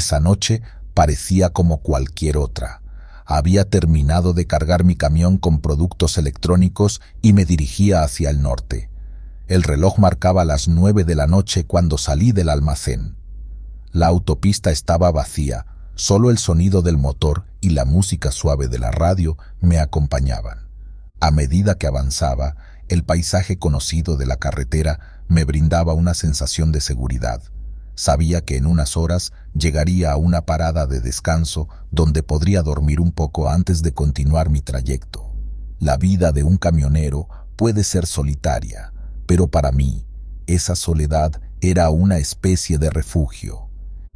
Esa noche parecía como cualquier otra. Había terminado de cargar mi camión con productos electrónicos y me dirigía hacia el norte. El reloj marcaba las 9 de la noche cuando salí del almacén. La autopista estaba vacía, solo el sonido del motor y la música suave de la radio me acompañaban. A medida que avanzaba, el paisaje conocido de la carretera me brindaba una sensación de seguridad. Sabía que en unas horas llegaría a una parada de descanso donde podría dormir un poco antes de continuar mi trayecto. La vida de un camionero puede ser solitaria, pero para mí, esa soledad era una especie de refugio.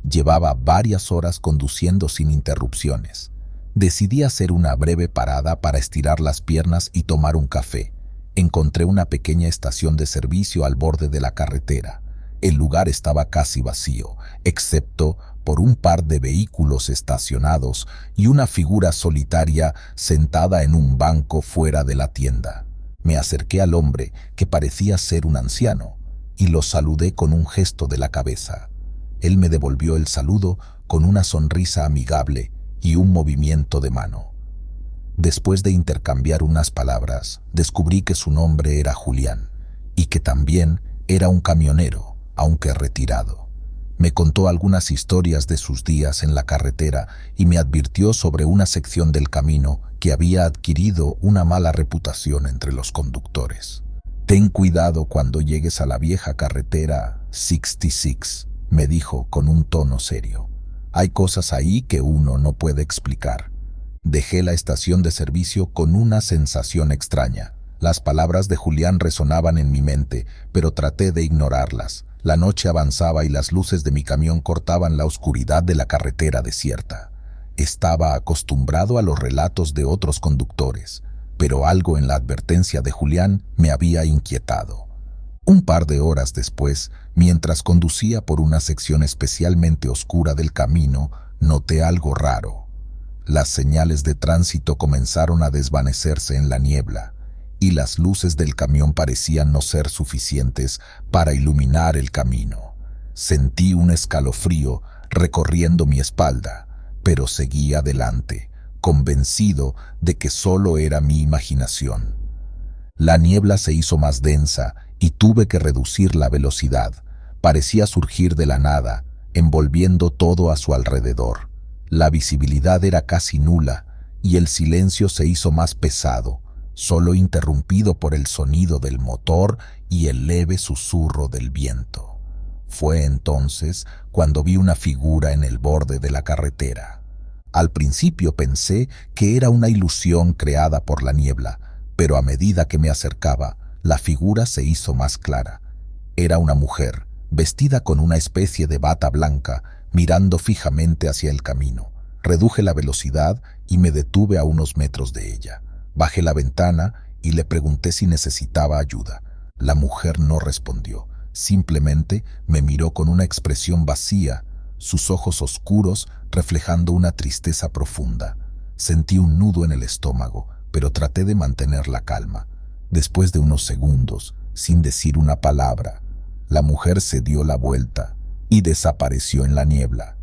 Llevaba varias horas conduciendo sin interrupciones. Decidí hacer una breve parada para estirar las piernas y tomar un café. Encontré una pequeña estación de servicio al borde de la carretera. El lugar estaba casi vacío, excepto por un par de vehículos estacionados y una figura solitaria sentada en un banco fuera de la tienda. Me acerqué al hombre, que parecía ser un anciano, y lo saludé con un gesto de la cabeza. Él me devolvió el saludo con una sonrisa amigable y un movimiento de mano. Después de intercambiar unas palabras, descubrí que su nombre era Julián y que también era un camionero, aunque retirado. Me contó algunas historias de sus días en la carretera y me advirtió sobre una sección del camino que había adquirido una mala reputación entre los conductores. «Ten cuidado cuando llegues a la vieja carretera 66», me dijo con un tono serio. «Hay cosas ahí que uno no puede explicar». Dejé la estación de servicio con una sensación extraña. Las palabras de Julián resonaban en mi mente, pero traté de ignorarlas. La noche avanzaba y las luces de mi camión cortaban la oscuridad de la carretera desierta. Estaba acostumbrado a los relatos de otros conductores, pero algo en la advertencia de Julián me había inquietado. Un par de horas después, mientras conducía por una sección especialmente oscura del camino, noté algo raro. Las señales de tránsito comenzaron a desvanecerse en la niebla, y las luces del camión parecían no ser suficientes para iluminar el camino. Sentí un escalofrío recorriendo mi espalda, pero seguí adelante, convencido de que solo era mi imaginación. La niebla se hizo más densa y tuve que reducir la velocidad. Parecía surgir de la nada, envolviendo todo a su alrededor. La visibilidad era casi nula y el silencio se hizo más pesado, solo interrumpido por el sonido del motor y el leve susurro del viento. Fue entonces cuando vi una figura en el borde de la carretera. Al principio pensé que era una ilusión creada por la niebla, pero a medida que me acercaba, la figura se hizo más clara. Era una mujer, vestida con una especie de bata blanca, mirando fijamente hacia el camino. Reduje la velocidad y me detuve a unos metros de ella. Bajé la ventana y le pregunté si necesitaba ayuda. La mujer no respondió, simplemente me miró con una expresión vacía, sus ojos oscuros reflejando una tristeza profunda. Sentí un nudo en el estómago, pero traté de mantener la calma. Después de unos segundos, sin decir una palabra, la mujer se dio la vuelta y desapareció en la niebla.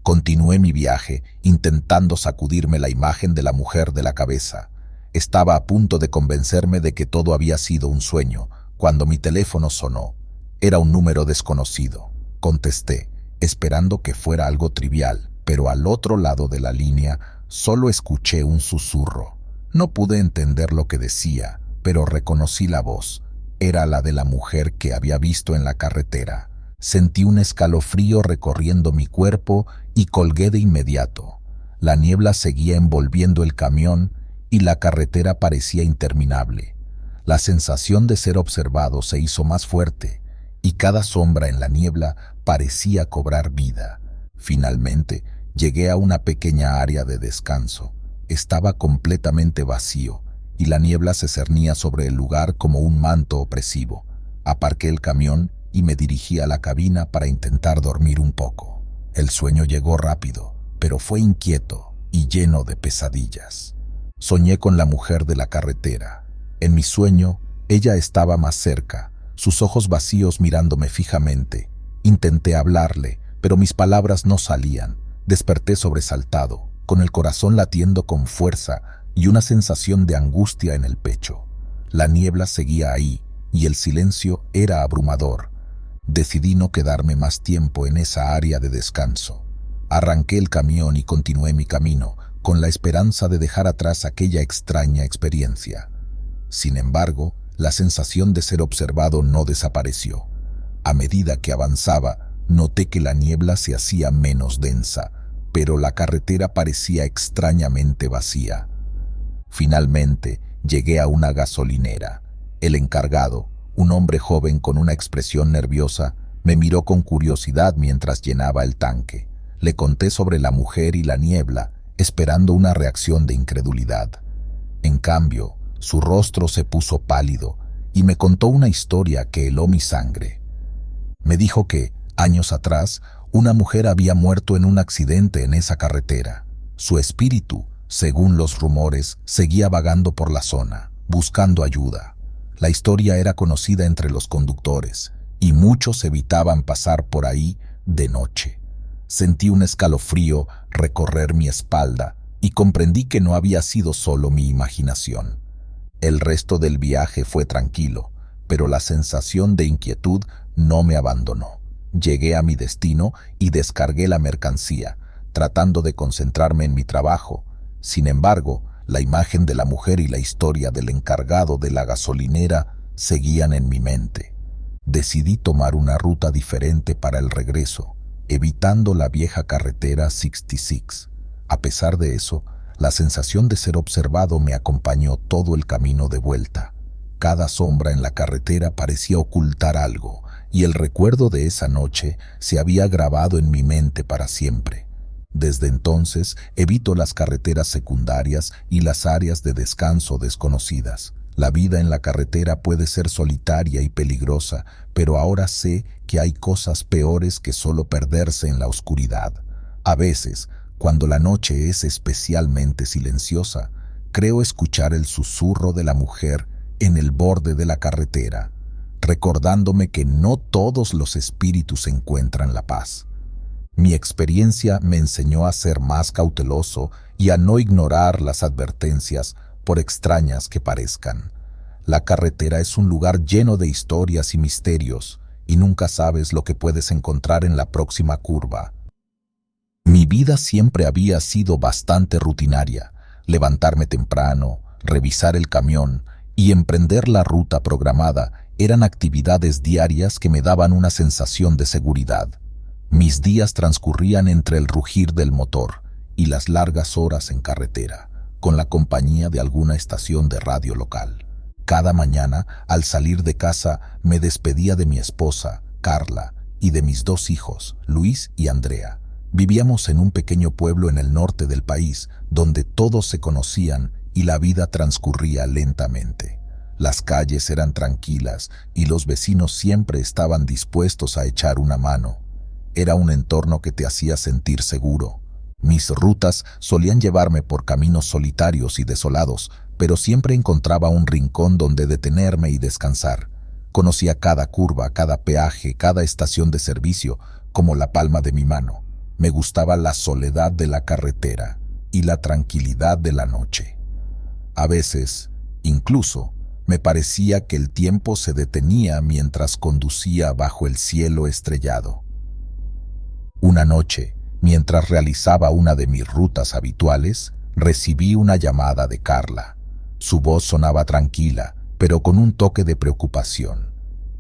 Continué mi viaje, intentando sacudirme la imagen de la mujer de la cabeza. Estaba a punto de convencerme de que todo había sido un sueño, cuando mi teléfono sonó. Era un número desconocido. Contesté, esperando que fuera algo trivial, pero al otro lado de la línea solo escuché un susurro. No pude entender lo que decía, pero reconocí la voz. Era la de la mujer que había visto en la carretera. Sentí un escalofrío recorriendo mi cuerpo y colgué de inmediato. La niebla seguía envolviendo el camión y la carretera parecía interminable. La sensación de ser observado se hizo más fuerte y cada sombra en la niebla parecía cobrar vida. Finalmente, llegué a una pequeña área de descanso. Estaba completamente vacío y la niebla se cernía sobre el lugar como un manto opresivo. Aparqué el camión y me dirigí a la cabina para intentar dormir un poco. El sueño llegó rápido, pero fue inquieto y lleno de pesadillas. Soñé con la mujer de la carretera. En mi sueño, ella estaba más cerca, sus ojos vacíos mirándome fijamente. Intenté hablarle, pero mis palabras no salían. Desperté sobresaltado, con el corazón latiendo con fuerza y una sensación de angustia en el pecho. La niebla seguía ahí y el silencio era abrumador. Decidí no quedarme más tiempo en esa área de descanso. Arranqué el camión y continué mi camino, con la esperanza de dejar atrás aquella extraña experiencia. Sin embargo, la sensación de ser observado no desapareció. A medida que avanzaba, noté que la niebla se hacía menos densa, pero la carretera parecía extrañamente vacía. Finalmente, llegué a una gasolinera. El encargado, un hombre joven con una expresión nerviosa, me miró con curiosidad mientras llenaba el tanque. Le conté sobre la mujer y la niebla, esperando una reacción de incredulidad. En cambio, su rostro se puso pálido y me contó una historia que heló mi sangre. Me dijo que, años atrás, una mujer había muerto en un accidente en esa carretera. Su espíritu, según los rumores, seguía vagando por la zona, buscando ayuda. La historia era conocida entre los conductores, y muchos evitaban pasar por ahí de noche. Sentí un escalofrío recorrer mi espalda y comprendí que no había sido solo mi imaginación. El resto del viaje fue tranquilo, pero la sensación de inquietud no me abandonó. Llegué a mi destino y descargué la mercancía, tratando de concentrarme en mi trabajo. Sin embargo, la imagen de la mujer y la historia del encargado de la gasolinera seguían en mi mente. Decidí tomar una ruta diferente para el regreso, evitando la vieja carretera 66. A pesar de eso, la sensación de ser observado me acompañó todo el camino de vuelta. Cada sombra en la carretera parecía ocultar algo, y el recuerdo de esa noche se había grabado en mi mente para siempre. Desde entonces, evito las carreteras secundarias y las áreas de descanso desconocidas. La vida en la carretera puede ser solitaria y peligrosa, pero ahora sé que hay cosas peores que solo perderse en la oscuridad. A veces, cuando la noche es especialmente silenciosa, creo escuchar el susurro de la mujer en el borde de la carretera, recordándome que no todos los espíritus encuentran la paz. Mi experiencia me enseñó a ser más cauteloso y a no ignorar las advertencias, por extrañas que parezcan. La carretera es un lugar lleno de historias y misterios, y nunca sabes lo que puedes encontrar en la próxima curva. Mi vida siempre había sido bastante rutinaria: levantarme temprano, revisar el camión y emprender la ruta programada eran actividades diarias que me daban una sensación de seguridad. Mis días transcurrían entre el rugir del motor y las largas horas en carretera, con la compañía de alguna estación de radio local. Cada mañana, al salir de casa, me despedía de mi esposa, Carla, y de mis 2 hijos, Luis y Andrea. Vivíamos en un pequeño pueblo en el norte del país, donde todos se conocían y la vida transcurría lentamente. Las calles eran tranquilas y los vecinos siempre estaban dispuestos a echar una mano. Era un entorno que te hacía sentir seguro. Mis rutas solían llevarme por caminos solitarios y desolados, pero siempre encontraba un rincón donde detenerme y descansar. Conocía cada curva, cada peaje, cada estación de servicio, como la palma de mi mano. Me gustaba la soledad de la carretera y la tranquilidad de la noche. A veces, incluso, me parecía que el tiempo se detenía mientras conducía bajo el cielo estrellado. Una noche, mientras realizaba una de mis rutas habituales, recibí una llamada de Carla. Su voz sonaba tranquila, pero con un toque de preocupación.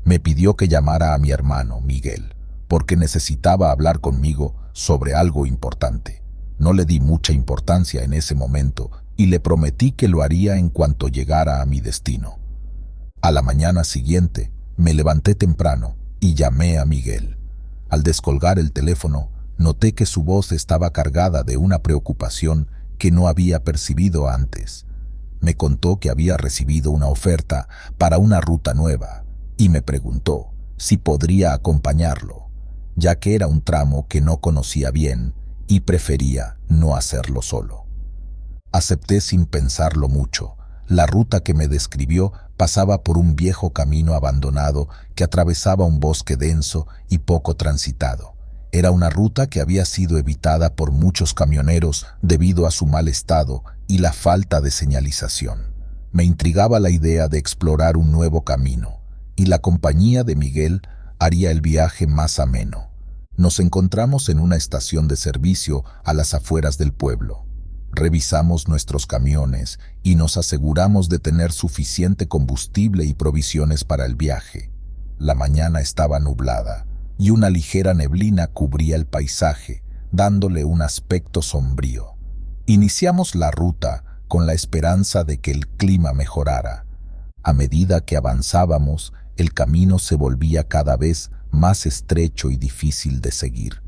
Me pidió que llamara a mi hermano, Miguel, porque necesitaba hablar conmigo sobre algo importante. No le di mucha importancia en ese momento y le prometí que lo haría en cuanto llegara a mi destino. A la mañana siguiente, me levanté temprano y llamé a Miguel. Al descolgar el teléfono, noté que su voz estaba cargada de una preocupación que no había percibido antes. Me contó que había recibido una oferta para una ruta nueva y me preguntó si podría acompañarlo, ya que era un tramo que no conocía bien y prefería no hacerlo solo. Acepté sin pensarlo mucho. La ruta que me describió pasaba por un viejo camino abandonado que atravesaba un bosque denso y poco transitado. Era una ruta que había sido evitada por muchos camioneros debido a su mal estado y la falta de señalización. Me intrigaba la idea de explorar un nuevo camino, y la compañía de Miguel haría el viaje más ameno. Nos encontramos en una estación de servicio a las afueras del pueblo. Revisamos nuestros camiones y nos aseguramos de tener suficiente combustible y provisiones para el viaje. La mañana estaba nublada y una ligera neblina cubría el paisaje, dándole un aspecto sombrío. Iniciamos la ruta con la esperanza de que el clima mejorara. A medida que avanzábamos, el camino se volvía cada vez más estrecho y difícil de seguir.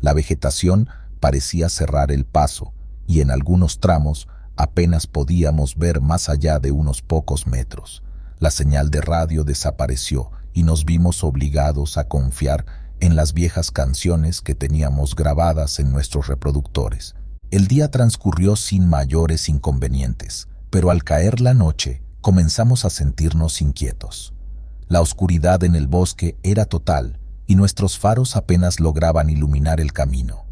La vegetación parecía cerrar el paso y en algunos tramos apenas podíamos ver más allá de unos pocos metros. La señal de radio desapareció y nos vimos obligados a confiar en las viejas canciones que teníamos grabadas en nuestros reproductores. El día transcurrió sin mayores inconvenientes, pero al caer la noche comenzamos a sentirnos inquietos. La oscuridad en el bosque era total y nuestros faros apenas lograban iluminar el camino.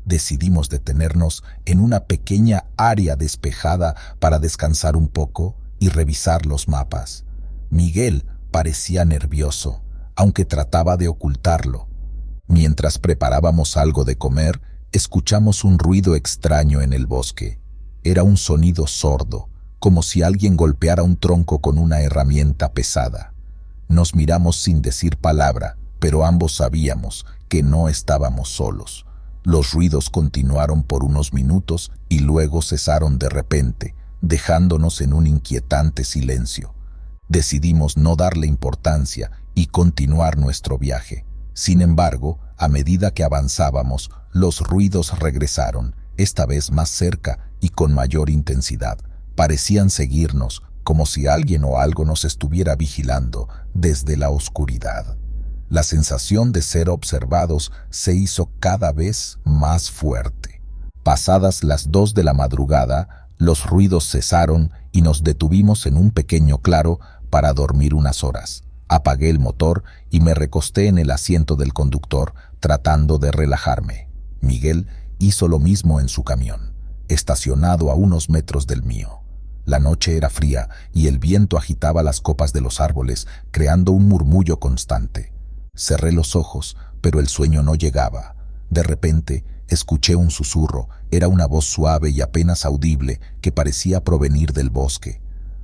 Decidimos detenernos en una pequeña área despejada para descansar un poco y revisar los mapas. Miguel parecía nervioso, aunque trataba de ocultarlo. Mientras preparábamos algo de comer, escuchamos un ruido extraño en el bosque. Era un sonido sordo, como si alguien golpeara un tronco con una herramienta pesada. Nos miramos sin decir palabra, pero ambos sabíamos que no estábamos solos. Los ruidos continuaron por unos minutos y luego cesaron de repente, dejándonos en un inquietante silencio. Decidimos no darle importancia y continuar nuestro viaje. Sin embargo, a medida que avanzábamos, los ruidos regresaron, esta vez más cerca y con mayor intensidad. Parecían seguirnos, como si alguien o algo nos estuviera vigilando desde la oscuridad. La sensación de ser observados se hizo cada vez más fuerte. Pasadas las 2 de la madrugada, los ruidos cesaron y nos detuvimos en un pequeño claro para dormir unas horas. Apagué el motor y me recosté en el asiento del conductor, tratando de relajarme. Miguel hizo lo mismo en su camión, estacionado a unos metros del mío. La noche era fría y el viento agitaba las copas de los árboles, creando un murmullo constante. Cerré los ojos, pero el sueño no llegaba. De repente, escuché un susurro. Era una voz suave y apenas audible que parecía provenir del bosque.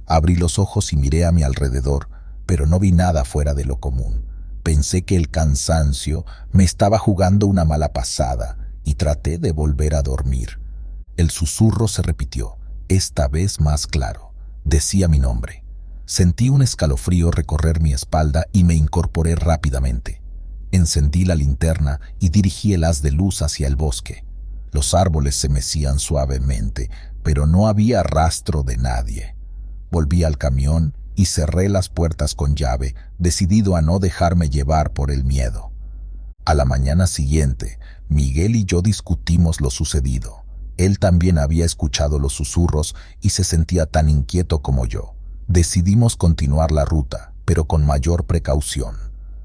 Abrí los ojos y miré a mi alrededor, pero no vi nada fuera de lo común. Pensé que el cansancio me estaba jugando una mala pasada y traté de volver a dormir. El susurro se repitió, esta vez más claro. Decía mi nombre. Sentí un escalofrío recorrer mi espalda y me incorporé rápidamente. Encendí la linterna y dirigí el haz de luz hacia el bosque. Los árboles se mecían suavemente, pero no había rastro de nadie. Volví al camión y cerré las puertas con llave, decidido a no dejarme llevar por el miedo. A la mañana siguiente, Miguel y yo discutimos lo sucedido. Él también había escuchado los susurros y se sentía tan inquieto como yo. Decidimos continuar la ruta, pero con mayor precaución.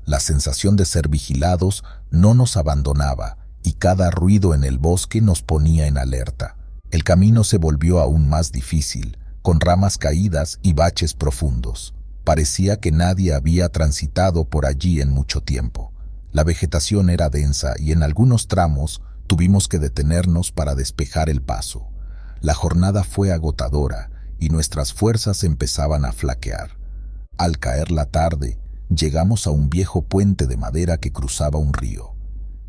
La sensación de ser vigilados no nos abandonaba y cada ruido en el bosque nos ponía en alerta. El camino se volvió aún más difícil, con ramas caídas y baches profundos. Parecía que nadie había transitado por allí en mucho tiempo. La vegetación era densa y en algunos tramos tuvimos que detenernos para despejar el paso. La jornada fue agotadora y nuestras fuerzas empezaban a flaquear. Al caer la tarde, llegamos a un viejo puente de madera que cruzaba un río.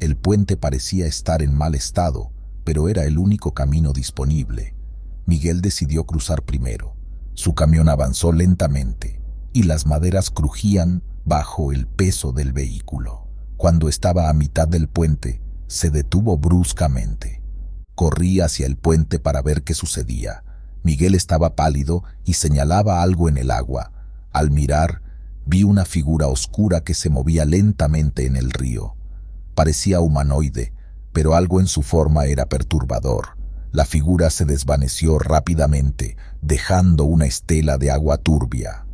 El puente parecía estar en mal estado, pero era el único camino disponible. Miguel decidió cruzar primero. Su camión avanzó lentamente y las maderas crujían bajo el peso del vehículo. Cuando estaba a mitad del puente, se detuvo bruscamente. Corrí hacia el puente para ver qué sucedía. Miguel estaba pálido y señalaba algo en el agua. Al mirar, vi una figura oscura que se movía lentamente en el río. Parecía humanoide, pero algo en su forma era perturbador. La figura se desvaneció rápidamente, dejando una estela de agua turbia.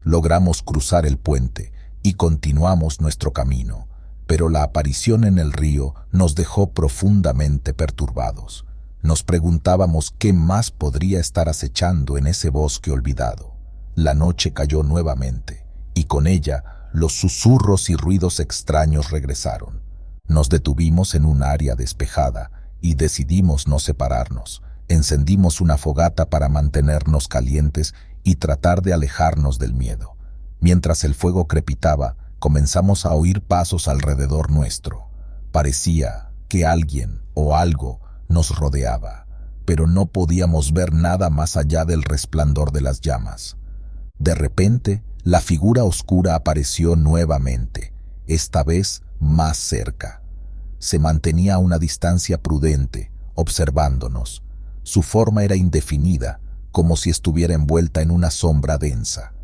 Logramos cruzar el puente y continuamos nuestro camino, pero la aparición en el río nos dejó profundamente perturbados. Nos preguntábamos qué más podría estar acechando en ese bosque olvidado. La noche cayó nuevamente, y con ella los susurros y ruidos extraños regresaron. Nos detuvimos en un área despejada y decidimos no separarnos. Encendimos una fogata para mantenernos calientes y tratar de alejarnos del miedo. Mientras el fuego crepitaba, comenzamos a oír pasos alrededor nuestro. Parecía que alguien o algo nos rodeaba, pero no podíamos ver nada más allá del resplandor de las llamas. De repente, la figura oscura apareció nuevamente, esta vez más cerca. Se mantenía a una distancia prudente, observándonos. Su forma era indefinida, como si estuviera envuelta en una sombra densa.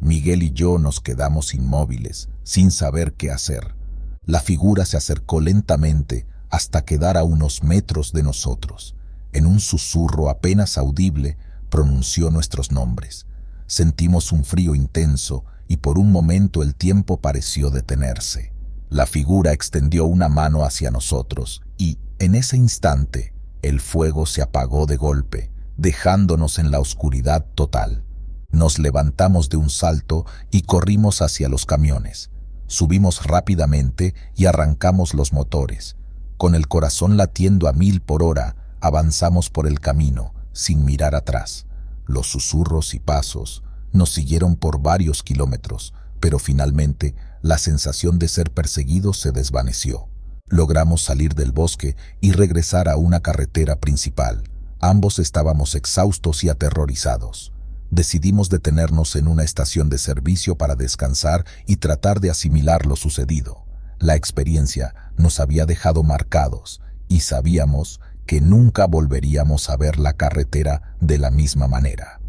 Miguel y yo nos quedamos inmóviles, sin saber qué hacer. La figura se acercó lentamente hasta quedar a unos metros de nosotros. En un susurro apenas audible, pronunció nuestros nombres. Sentimos un frío intenso y por un momento el tiempo pareció detenerse. La figura extendió una mano hacia nosotros y, en ese instante, el fuego se apagó de golpe, dejándonos en la oscuridad total. Nos levantamos de un salto y corrimos hacia los camiones. Subimos rápidamente y arrancamos los motores. Con el corazón latiendo a 1000 por hora, avanzamos por el camino, sin mirar atrás. Los susurros y pasos nos siguieron por varios kilómetros, pero finalmente la sensación de ser perseguidos se desvaneció. Logramos salir del bosque y regresar a una carretera principal. Ambos estábamos exhaustos y aterrorizados. Decidimos detenernos en una estación de servicio para descansar y tratar de asimilar lo sucedido. La experiencia nos había dejado marcados y sabíamos que nunca volveríamos a ver la carretera de la misma manera.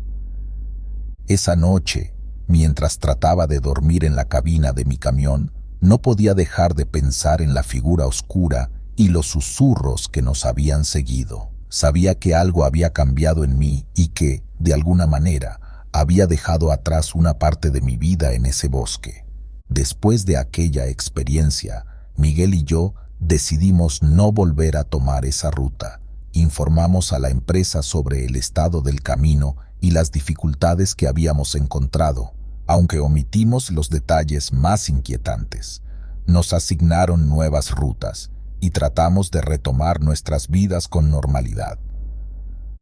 Esa noche, mientras trataba de dormir en la cabina de mi camión, no podía dejar de pensar en la figura oscura y los susurros que nos habían seguido. Sabía que algo había cambiado en mí y que, de alguna manera, había dejado atrás una parte de mi vida en ese bosque. Después de aquella experiencia, Miguel y yo decidimos no volver a tomar esa ruta. Informamos a la empresa sobre el estado del camino y las dificultades que habíamos encontrado, aunque omitimos los detalles más inquietantes. Nos asignaron nuevas rutas y tratamos de retomar nuestras vidas con normalidad.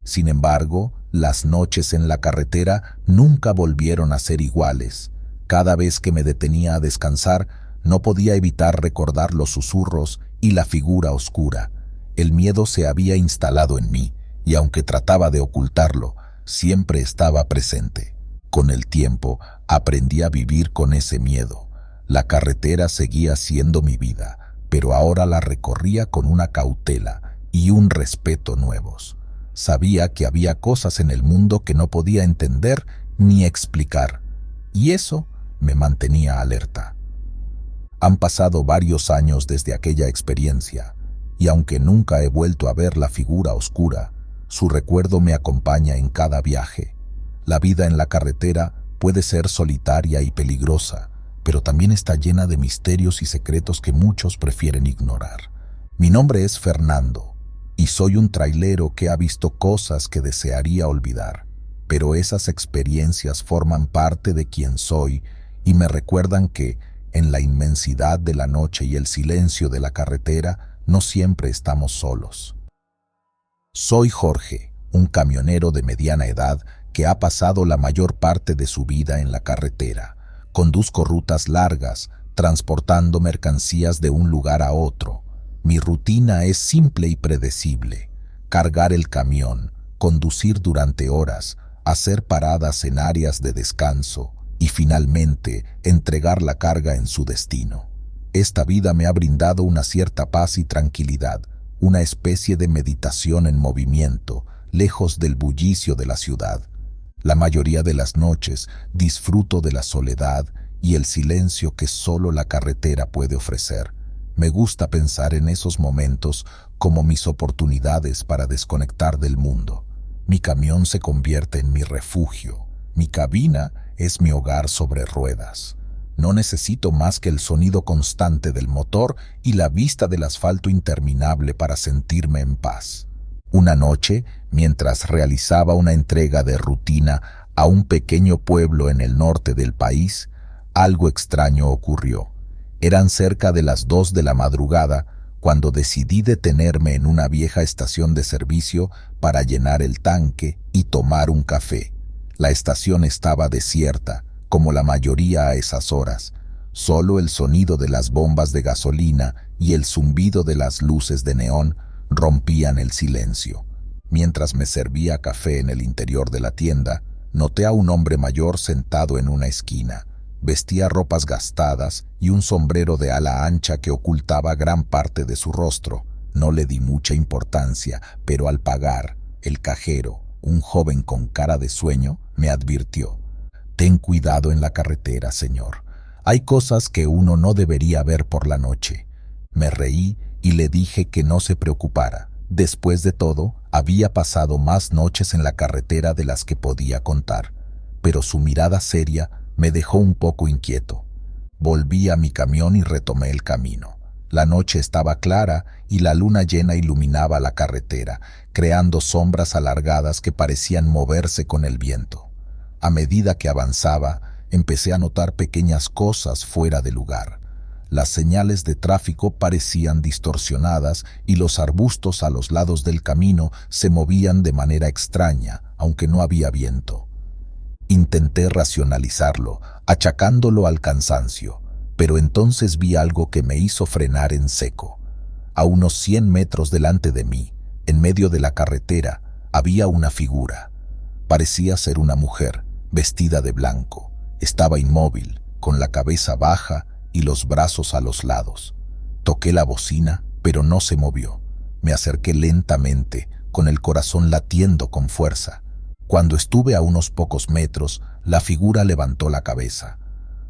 Sin embargo, las noches en la carretera nunca volvieron a ser iguales. Cada vez que me detenía a descansar, no podía evitar recordar los susurros y la figura oscura. El miedo se había instalado en mí, y aunque trataba de ocultarlo, siempre estaba presente. Con el tiempo, aprendí a vivir con ese miedo. La carretera seguía siendo mi vida, pero ahora la recorría con una cautela y un respeto nuevos. Sabía que había cosas en el mundo que no podía entender ni explicar, y eso me mantenía alerta. Han pasado varios años desde aquella experiencia, y aunque nunca he vuelto a ver la figura oscura, su recuerdo me acompaña en cada viaje. La vida en la carretera puede ser solitaria y peligrosa, pero también está llena de misterios y secretos que muchos prefieren ignorar. Mi nombre es Fernando, y soy un trailero que ha visto cosas que desearía olvidar, pero esas experiencias forman parte de quien soy y me recuerdan que, en la inmensidad de la noche y el silencio de la carretera, no siempre estamos solos. Soy Jorge, un camionero de mediana edad que ha pasado la mayor parte de su vida en la carretera. Conduzco rutas largas, transportando mercancías de un lugar a otro. Mi rutina es simple y predecible: cargar el camión, conducir durante horas, hacer paradas en áreas de descanso y finalmente entregar la carga en su destino. Esta vida me ha brindado una cierta paz y tranquilidad, una especie de meditación en movimiento, lejos del bullicio de la ciudad. La mayoría de las noches disfruto de la soledad y el silencio que solo la carretera puede ofrecer. Me gusta pensar en esos momentos como mis oportunidades para desconectar del mundo. Mi camión se convierte en mi refugio. Mi cabina es mi hogar sobre ruedas. No necesito más que el sonido constante del motor y la vista del asfalto interminable para sentirme en paz. Una noche, mientras realizaba una entrega de rutina a un pequeño pueblo en el norte del país, algo extraño ocurrió. Eran cerca de las 2 de la madrugada cuando decidí detenerme en una vieja estación de servicio para llenar el tanque y tomar un café. La estación estaba desierta, como la mayoría a esas horas. Solo el sonido de las bombas de gasolina y el zumbido de las luces de neón rompían el silencio. Mientras me servía café en el interior de la tienda, noté a un hombre mayor sentado en una esquina. Vestía ropas gastadas y un sombrero de ala ancha que ocultaba gran parte de su rostro. No le di mucha importancia, pero al pagar, el cajero, un joven con cara de sueño, me advirtió: «Ten cuidado en la carretera, señor. Hay cosas que uno no debería ver por la noche». Me reí y le dije que no se preocupara. Después de todo, había pasado más noches en la carretera de las que podía contar. Pero su mirada seria me dejó un poco inquieto. Volví a mi camión y retomé el camino. La noche estaba clara y la luna llena iluminaba la carretera, creando sombras alargadas que parecían moverse con el viento. A medida que avanzaba, empecé a notar pequeñas cosas fuera de lugar. Las señales de tráfico parecían distorsionadas y los arbustos a los lados del camino se movían de manera extraña, aunque no había viento. Intenté racionalizarlo, achacándolo al cansancio, pero entonces vi algo que me hizo frenar en seco. A unos 100 metros delante de mí, en medio de la carretera, había una figura. Parecía ser una mujer, vestida de blanco. Estaba inmóvil, con la cabeza baja y los brazos a los lados. Toqué la bocina, pero no se movió. Me acerqué lentamente, con el corazón latiendo con fuerza. Cuando estuve a unos pocos metros, la figura levantó la cabeza.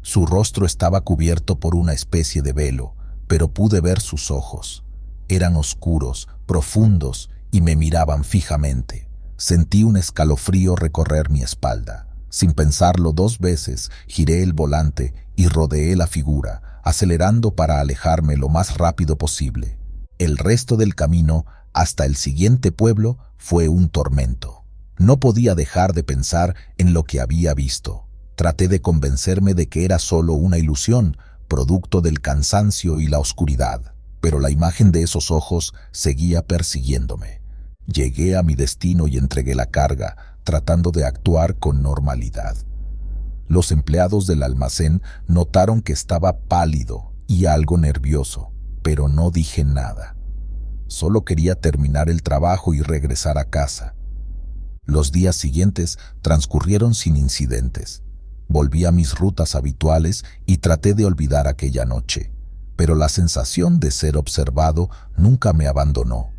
Su rostro estaba cubierto por una especie de velo, pero pude ver sus ojos. Eran oscuros, profundos, y me miraban fijamente. Sentí un escalofrío recorrer mi espalda. Sin pensarlo 2 veces, giré el volante y rodeé la figura, acelerando para alejarme lo más rápido posible. El resto del camino, hasta el siguiente pueblo, fue un tormento. No podía dejar de pensar en lo que había visto. Traté de convencerme de que era solo una ilusión, producto del cansancio y la oscuridad, pero la imagen de esos ojos seguía persiguiéndome. Llegué a mi destino y entregué la carga, tratando de actuar con normalidad. Los empleados del almacén notaron que estaba pálido y algo nervioso, pero no dije nada. Solo quería terminar el trabajo y regresar a casa. Los días siguientes transcurrieron sin incidentes. Volví a mis rutas habituales y traté de olvidar aquella noche, pero la sensación de ser observado nunca me abandonó.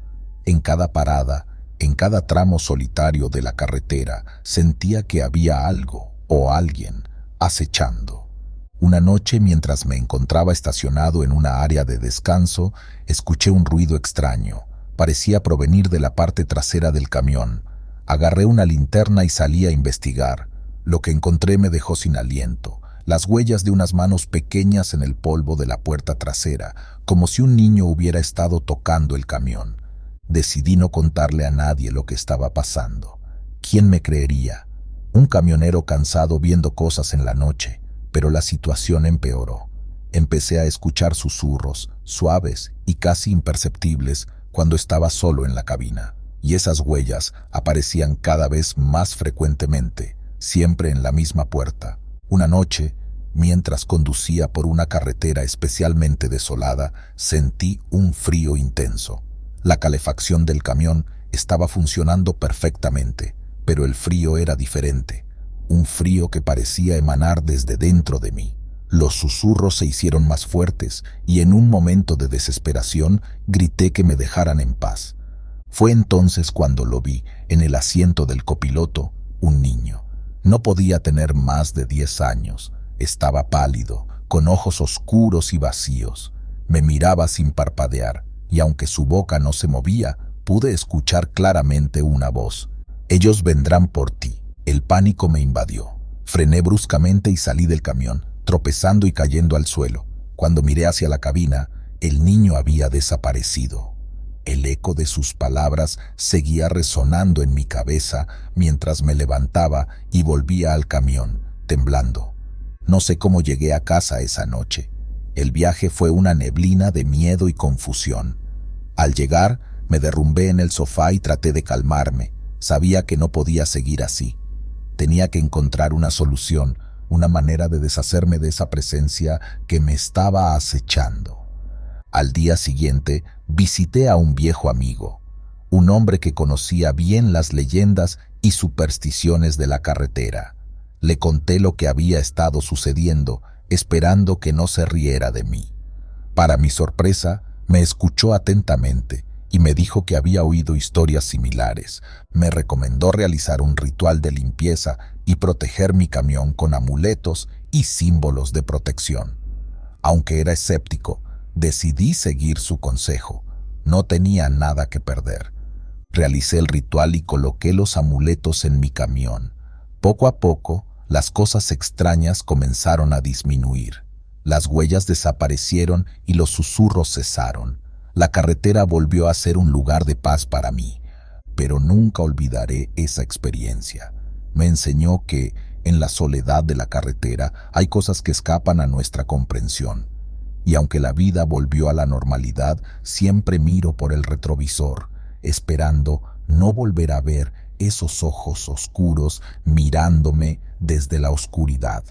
En cada parada, en cada tramo solitario de la carretera, sentía que había algo o alguien acechando. Una noche, mientras me encontraba estacionado en una área de descanso, escuché un ruido extraño. Parecía provenir de la parte trasera del camión. Agarré una linterna y salí a investigar. Lo que encontré me dejó sin aliento. Las huellas de unas manos pequeñas en el polvo de la puerta trasera, como si un niño hubiera estado tocando el camión. Decidí no contarle a nadie lo que estaba pasando. ¿Quién me creería? Un camionero cansado viendo cosas en la noche, pero la situación empeoró. Empecé a escuchar susurros, suaves y casi imperceptibles, cuando estaba solo en la cabina, y esas huellas aparecían cada vez más frecuentemente, siempre en la misma puerta. Una noche, mientras conducía por una carretera especialmente desolada, sentí un frío intenso. La calefacción del camión estaba funcionando perfectamente, pero el frío era diferente, un frío que parecía emanar desde dentro de mí. Los susurros se hicieron más fuertes y en un momento de desesperación grité que me dejaran en paz. Fue entonces cuando lo vi, en el asiento del copiloto, un niño. No podía tener más de 10 años. Estaba pálido, con ojos oscuros y vacíos. Me miraba sin parpadear, y aunque su boca no se movía, pude escuchar claramente una voz. «Ellos vendrán por ti». El pánico me invadió. Frené bruscamente y salí del camión, tropezando y cayendo al suelo. Cuando miré hacia la cabina, el niño había desaparecido. El eco de sus palabras seguía resonando en mi cabeza mientras me levantaba y volvía al camión, temblando. No sé cómo llegué a casa esa noche. El viaje fue una neblina de miedo y confusión. Al llegar, me derrumbé en el sofá y traté de calmarme. Sabía que no podía seguir así. Tenía que encontrar una solución, una manera de deshacerme de esa presencia que me estaba acechando. Al día siguiente, visité a un viejo amigo, un hombre que conocía bien las leyendas y supersticiones de la carretera. Le conté lo que había estado sucediendo, esperando que no se riera de mí. Para mi sorpresa, me escuchó atentamente y me dijo que había oído historias similares. Me recomendó realizar un ritual de limpieza y proteger mi camión con amuletos y símbolos de protección. Aunque era escéptico, decidí seguir su consejo. No tenía nada que perder. Realicé el ritual y coloqué los amuletos en mi camión. Poco a poco, las cosas extrañas comenzaron a disminuir. Las huellas desaparecieron y los susurros cesaron. La carretera volvió a ser un lugar de paz para mí, pero nunca olvidaré esa experiencia. Me enseñó que, en la soledad de la carretera, hay cosas que escapan a nuestra comprensión. Y aunque la vida volvió a la normalidad, siempre miro por el retrovisor, esperando no volver a ver esos ojos oscuros mirándome desde la oscuridad.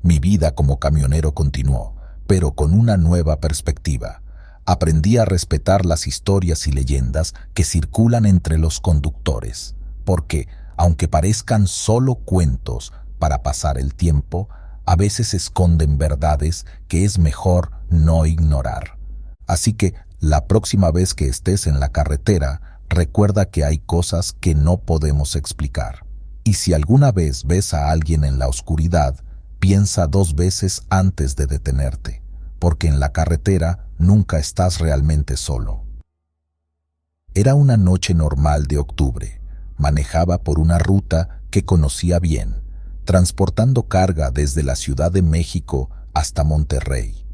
Mi vida como camionero continuó, pero con una nueva perspectiva. Aprendí a respetar las historias y leyendas que circulan entre los conductores, porque, aunque parezcan solo cuentos para pasar el tiempo, a veces esconden verdades que es mejor no ignorar. Así que, la próxima vez que estés en la carretera, recuerda que hay cosas que no podemos explicar. Y si alguna vez ves a alguien en la oscuridad, piensa 2 veces antes de detenerte, porque en la carretera nunca estás realmente solo. Era una noche normal de octubre. Manejaba por una ruta que conocía bien, transportando carga desde la Ciudad de México hasta Monterrey.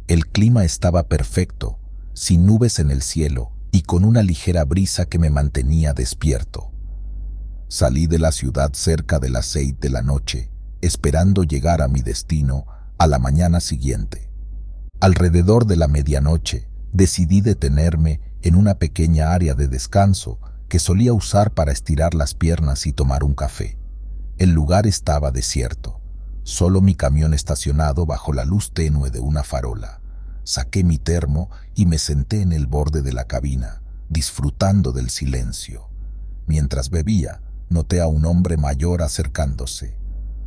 El clima estaba perfecto, sin nubes en el cielo y con una ligera brisa que me mantenía despierto. Salí de la ciudad cerca de las 6 de la noche, esperando llegar a mi destino a la mañana siguiente. Alrededor de la medianoche, decidí detenerme en una pequeña área de descanso que solía usar para estirar las piernas y tomar un café. El lugar estaba desierto, solo mi camión estacionado bajo la luz tenue de una farola. Saqué mi termo y me senté en el borde de la cabina, disfrutando del silencio. Mientras bebía, noté a un hombre mayor acercándose.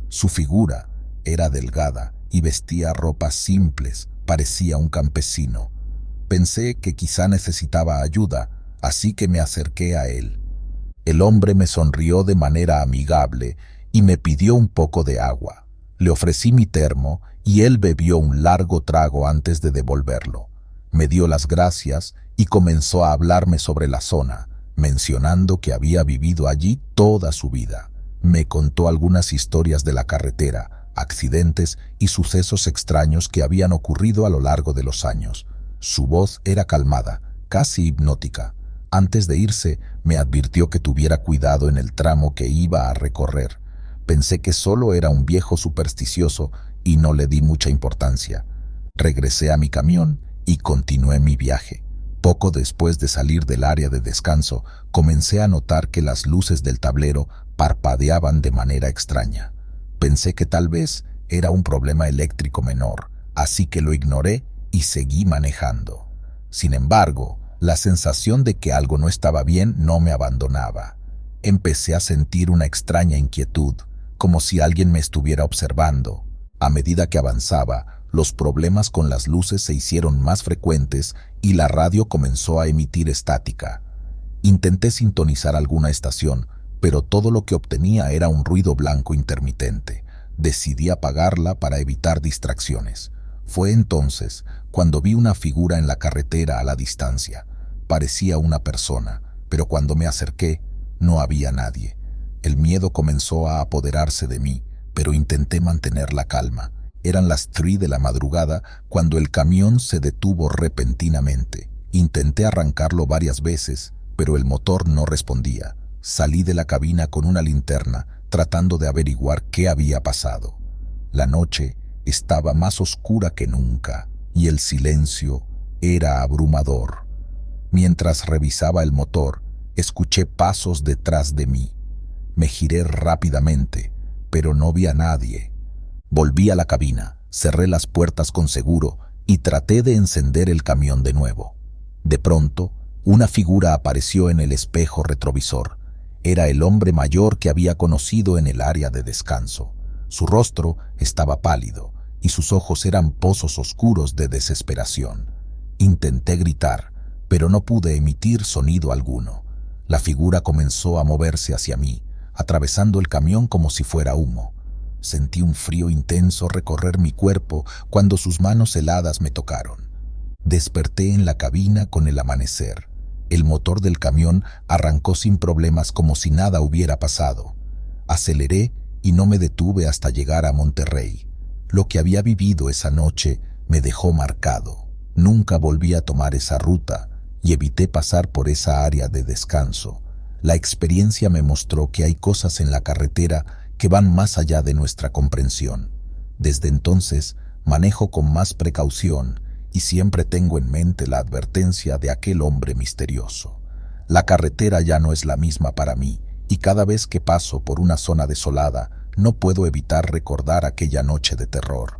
Su figura era delgada y vestía ropas simples, parecía un campesino. Pensé que quizá necesitaba ayuda, así que me acerqué a él. El hombre me sonrió de manera amigable y me pidió un poco de agua. Le ofrecí mi termo y él bebió un largo trago antes de devolverlo. Me dio las gracias y comenzó a hablarme sobre la zona, mencionando que había vivido allí toda su vida. Me contó algunas historias de la carretera, accidentes y sucesos extraños que habían ocurrido a lo largo de los años. Su voz era calmada, casi hipnótica. Antes de irse, me advirtió que tuviera cuidado en el tramo que iba a recorrer. Pensé que solo era un viejo supersticioso y no le di mucha importancia. Regresé a mi camión y continué mi viaje. Poco después de salir del área de descanso, comencé a notar que las luces del tablero parpadeaban de manera extraña. Pensé que tal vez era un problema eléctrico menor, así que lo ignoré y seguí manejando. Sin embargo, la sensación de que algo no estaba bien no me abandonaba. Empecé a sentir una extraña inquietud, como si alguien me estuviera observando. A medida que avanzaba, los problemas con las luces se hicieron más frecuentes y la radio comenzó a emitir estática. Intenté sintonizar alguna estación, pero todo lo que obtenía era un ruido blanco intermitente. Decidí apagarla para evitar distracciones. Fue entonces cuando vi una figura en la carretera a la distancia. Parecía una persona, pero cuando me acerqué, no había nadie. El miedo comenzó a apoderarse de mí, pero intenté mantener la calma. Eran las 3 de la madrugada cuando el camión se detuvo repentinamente. Intenté arrancarlo varias veces, pero el motor no respondía. Salí de la cabina con una linterna, tratando de averiguar qué había pasado. La noche estaba más oscura que nunca y el silencio era abrumador. Mientras revisaba el motor, escuché pasos detrás de mí. Me giré rápidamente, pero no vi a nadie. Volví a la cabina, cerré las puertas con seguro y traté de encender el camión de nuevo. De pronto, una figura apareció en el espejo retrovisor. Era el hombre mayor que había conocido en el área de descanso. Su rostro estaba pálido y sus ojos eran pozos oscuros de desesperación. Intenté gritar, pero no pude emitir sonido alguno. La figura comenzó a moverse hacia mí, atravesando el camión como si fuera humo. Sentí un frío intenso recorrer mi cuerpo cuando sus manos heladas me tocaron. Desperté en la cabina con el amanecer. El motor del camión arrancó sin problemas como si nada hubiera pasado. Aceleré y no me detuve hasta llegar a Monterrey. Lo que había vivido esa noche me dejó marcado. Nunca volví a tomar esa ruta y evité pasar por esa área de descanso. La experiencia me mostró que hay cosas en la carretera que van más allá de nuestra comprensión. Desde entonces, manejo con más precaución y siempre tengo en mente la advertencia de aquel hombre misterioso. La carretera ya no es la misma para mí y cada vez que paso por una zona desolada, no puedo evitar recordar aquella noche de terror.